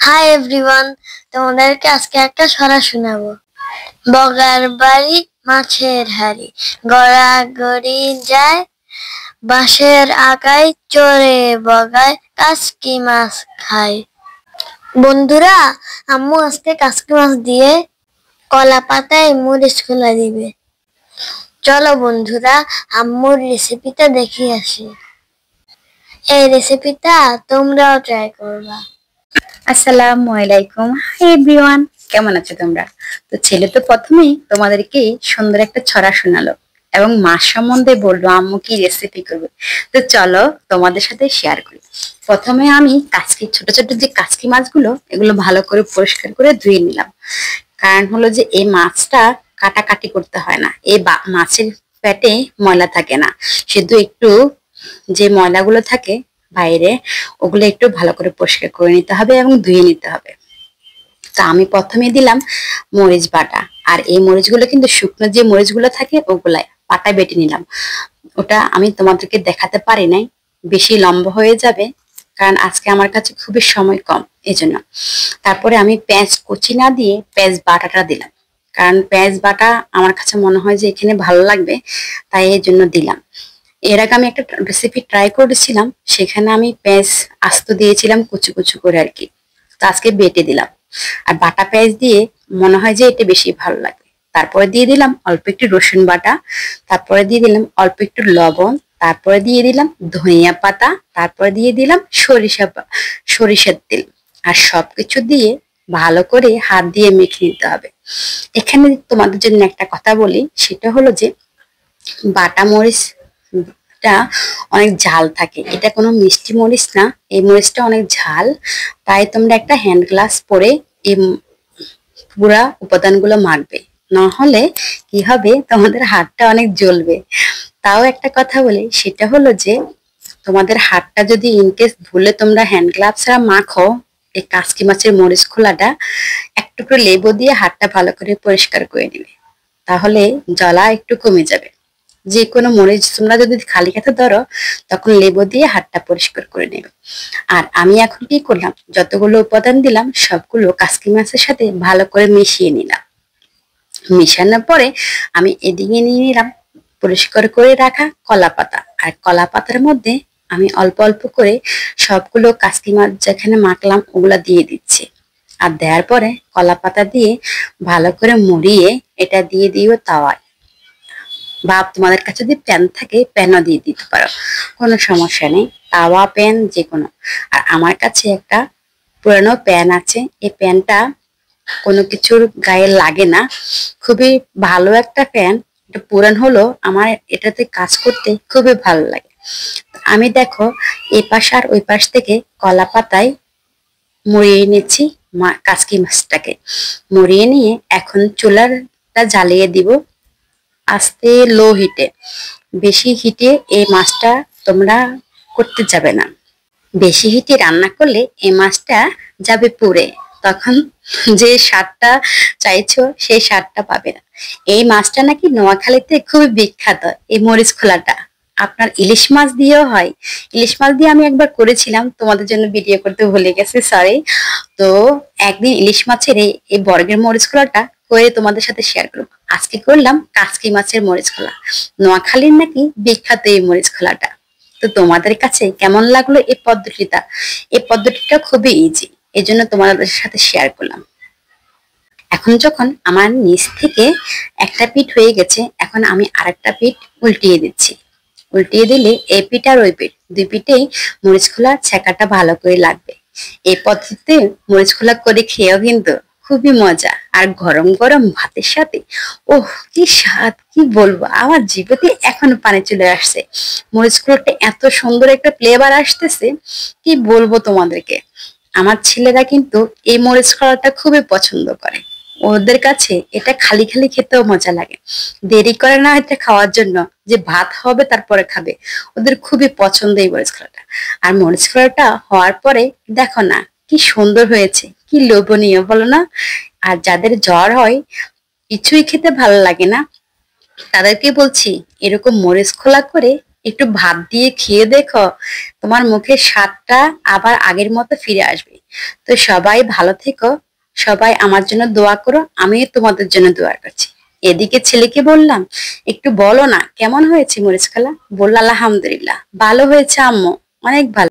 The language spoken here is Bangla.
হাই এভরিওয়ান, তোমাদেরকে আজকে একটা ছড়া শোনাবো। বগার বাড়ি মাছের হাড়ি, গড়াগড়ি যায় বাঁশের আগায় চড়ে বগায় কাসকি মাছ খায়। বন্ধুরা, আম্মু আজকে কাসকি মাছ দিয়ে কলা পাতায় মরিচ খোলা দিবে। চলো বন্ধুরা, আম্মুর রেসিপিটা দেখে আসি। এই রেসিপিটা তোমরাও ট্রাই করবা। আসসালামু আলাইকুম। হাই এভরিওয়ান, কেমন আছো তোমরা? তো ছেলে তো প্রথমেই তোমাদেরকে সুন্দর একটা ছড়া শোনালো এবং মাছ সম্বন্ধে বললো আম্মু কি রেসিপি করবে। তো চলো তোমাদের সাথে শেয়ার করি। প্রথমে আমি ছোট ছোট যে কাচকি মাছগুলো, এগুলো ভালো করে পরিষ্কার করে ধুয়ে নিলাম। কারণ হলো যে এই মাছটা কাটাকাটি করতে হয় না, এই মাছের পেটে ময়লা থাকে না, শুধু একটু যে ময়লাগুলো থাকে বাইরে, ওগুলো একটু ভালো করে পরিষ্কার করে নিতে হবে এবং ধুয়ে নিতে হবে। তো আমি প্রথমে দিলাম মরিচ বাটা, আর এই মরিচগুলো কিন্তু শুকনো যে মরিচগুলো থাকে ওগুলাই পাটায় বেটে নিলাম। ওটা আমি তোমাদেরকে দেখাতে পারি নাই, বেশি লম্বা হয়ে যাবে, কারণ আজকে আমার কাছে খুবই সময় কম, এই জন্য। তারপরে আমি পেঁয়াজ কুচি না দিয়ে পেঁয়াজ বাটাটা দিলাম, কারণ পেঁয়াজ বাটা আমার কাছে মনে হয় যে এখানে ভালো লাগবে, তাই এই জন্য দিলাম। এর আগে আমি একটা রেসিপি ট্রাই করেছিলাম, সেখানে আমি পেঁয়াজ আস্ত দিয়েছিলাম কুচু কুচু করে আর কি। তো আজকে বেটে দিলাম, আর বাটা পেঁয়াজ দিয়ে মনে হয় যে এটা বেশি ভালো লাগবে। তারপরে দিয়ে দিলাম অল্প একটু রসুন বাটা, তারপরে দিয়ে দিলাম অল্প একটু লবণ, তারপরে দিয়ে দিলাম ধনিয়া পাতা, তারপরে দিয়ে দিলাম সরিষার তেল। আর সবকিছু দিয়ে ভালো করে হাত দিয়ে মেখে নিতে হবে। এখানে তোমাদের জন্য একটা কথা বলি, সেটা হলো যে বাটা মরিচটা অনেক ঝাল থাকে, এটা কোনো মিষ্টি মরিচ না, এই মরিচটা অনেক ঝাল। তাই তোমরা একটা হ্যান্ড গ্লাস পরে এই পুরা উপাদানগুলো মাখবে, না হলে কি হবে, তোমাদের হাতটা অনেক জ্বলবে। তাও একটা কথা বলি, সেটা হলো যে তোমাদের হাতটা যদি ইনকেস ভুলে তোমরা হ্যান্ড গ্লাভস ছাড়া মাখো এই কাসকি মাছের মরিচ খোলাটা, একটু করে লেবু দিয়ে হাতটা ভালো করে পরিষ্কার করে নিবে, তাহলে জ্বলা একটু কমে যাবে। যে কোনো মরিচ তোমরা যদি খালি হাতে ধরো, তখন লেবু দিয়ে হাতটা পরিষ্কার করে নেবে। আর আমি এখন কি করলাম, যতগুলো উপাদান দিলাম সবগুলো কাসকি মাছের সাথে ভালো করে মিশিয়ে নিলাম। মিশানোর পরে আমি এদিকে নিয়ে নিলাম পরিষ্কার করে রাখা কলা পাতা, আর কলা পাতার মধ্যে আমি অল্প অল্প করে সবগুলো কাসকি মাছ যেখানে মাখলাম ওগুলা দিয়ে দিচ্ছি। আর দেওয়ার পরে কলা পাতা দিয়ে ভালো করে মুড়িয়ে এটা দিয়ে দিও তাওয়ায়, বা তোমাদের কাছে যদি প্যান থাকে প্যানও দিয়ে দিতে পারো, কোনো সমস্যা নেই, তাওয়া প্যান যে কোনো। আর আমার কাছে একটা পুরানো প্যান আছে, এই প্যানটা কোনো কিছুর গায়ে লাগে না, খুবই ভালো একটা প্যান। এটা পুরান হলো, আমার এটাতে কাজ করতে খুবই ভালো লাগে। আমি দেখো এই পাশ আর ওই পাশ থেকে কলা পাতায় মুড়িয়ে নিচ্ছি কাসকি মাছটাকে। মুড়িয়ে নিয়ে এখন চুলাটা জ্বালিয়ে দিব আস্তে লো হিটে। বেশি হিটে এই মাছটা তোমরা করতে যাবে না, বেশি হিটে রান্না করলে এই মাছটা যাবে পুড়ে, তখন যে স্বাদটা চাইছো সেই স্বাদটা পাবে না। এই মাছটা নাকি নোয়াখালীতে খুবই বিখ্যাত, এই মরিচ খোলাটা। আপনার ইলিশ মাছ দিয়েও হয়, ইলিশ মাছ দিয়ে আমি একবার করেছিলাম, তোমাদের জন্য ভিডিও করতে ভুলে গেছি, সরি। তো একদিন ইলিশ মাছের এই বর্গের মরিচ খোলাটা করে তোমাদের সাথে শেয়ার করবো। আজকে করলাম কাসকি মাছের মরিচ খোলা, নোয়াখালীর নাকি বিখ্যাত এই মরিচ খোলাটা। তো তোমাদের কাছে কেমন লাগলো এই পদ্ধতিটা? এই পদ্ধতিটা খুবই ইজি, এই জন্য তোমাদের সাথে শেয়ার করলাম। এখন যখন আমার নিচ থেকে একটা পিঠ হয়ে গেছে, এখন আমি আরেকটা পিঠ উল্টিয়ে দিচ্ছি। উল্টিয়ে দিলে এই পিঠ আর ওই পিঠ দুই পিঠেই মরিচ খোলা ছেঁকাটা ভালো করে লাগবে। এই পদ্ধতিতে মরিচ খোলা করে খেয়েও কিন্তু খুবই মজা, আর গরম গরম ভাতের সাথে ওহ কি স্বাদ, কি বলবো, আমার জিভেতে এখনো পানি চলে আসছে। মরিচ খোলাটা এত সুন্দর একটা ফ্লেভার আসতেছে, কি বলবো তোমাদেরকে। আমার ছেলেরা কিন্তু এই মরিচ খোলাটা খুবই পছন্দ করে, ওদের কাছে এটা খালি খালি খেতেও মজা লাগে, দেরি করে না এটা খাওয়ার জন্য, যে ভাত হবে তারপরে খাবে। ওদের খুবই পছন্দ এই মরিচ খোলাটা। আর মরিচ খোলাটা হওয়ার পরে দেখো না কি সুন্দর হয়েছে, কি লোভনীয় বলো না? আর যাদের জ্বর হয়, কিছুই খেতে ভালো লাগে না, তাদেরকে বলছি এরকম মরিচ খোলা করে একটু ভাত দিয়ে খেয়ে দেখো, তোমার মুখের স্বাদটা আবার আগের মতো ফিরে আসবে। তো সবাই ভালো থেকো, সবাই আমার জন্য দোয়া করো, আমিও তোমাদের জন্য দোয়া করছি। এদিকে ছেলেকে বললাম, একটু বলো না কেমন হয়েছে মরিচ খালা। বলল আলহামদুলিল্লাহ, ভালো হয়েছে আম্মু, অনেক ভালো।